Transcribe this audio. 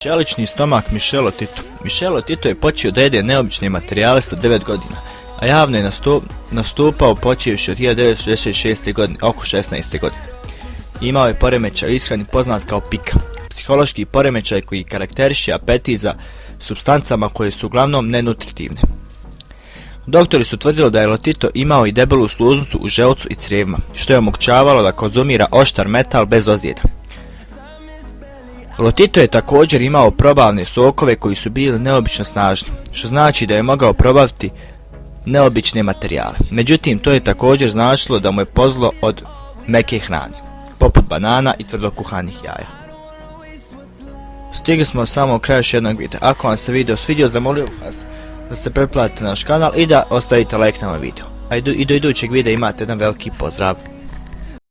Čelični stomak Michelo Tito. Michelo Tito je počeo da jede neobične materijale sa 9 godina, a javno je nastupao počevši od 1966. godine, oko 16. godine. Imao je poremećaj u ishrani poznat kao pika, psihološki poremećaj koji karakteriše apetit za supstancama koje su uglavnom nenutritivne. Doktori su tvrdili da je Lotito imao i debelu sluznicu u želucu i crijevima, što je omogućavalo da konzumira oštar metal bez ozljeda. Lotito je također imao probavne sokove koji su bili neobično snažni, što znači da je mogao probaviti neobične materijale. Međutim, to je također značilo da mu je pozlo od meke hrane, poput banana i tvrdokuhanih jaja. Stigli smo samo u kraju još jednog videa. Ako vam se video svidio, zamolio vas da se pretplatite na naš kanal i da ostavite like na ovaj video. A i do idućeg videa imate jedan veliki pozdrav.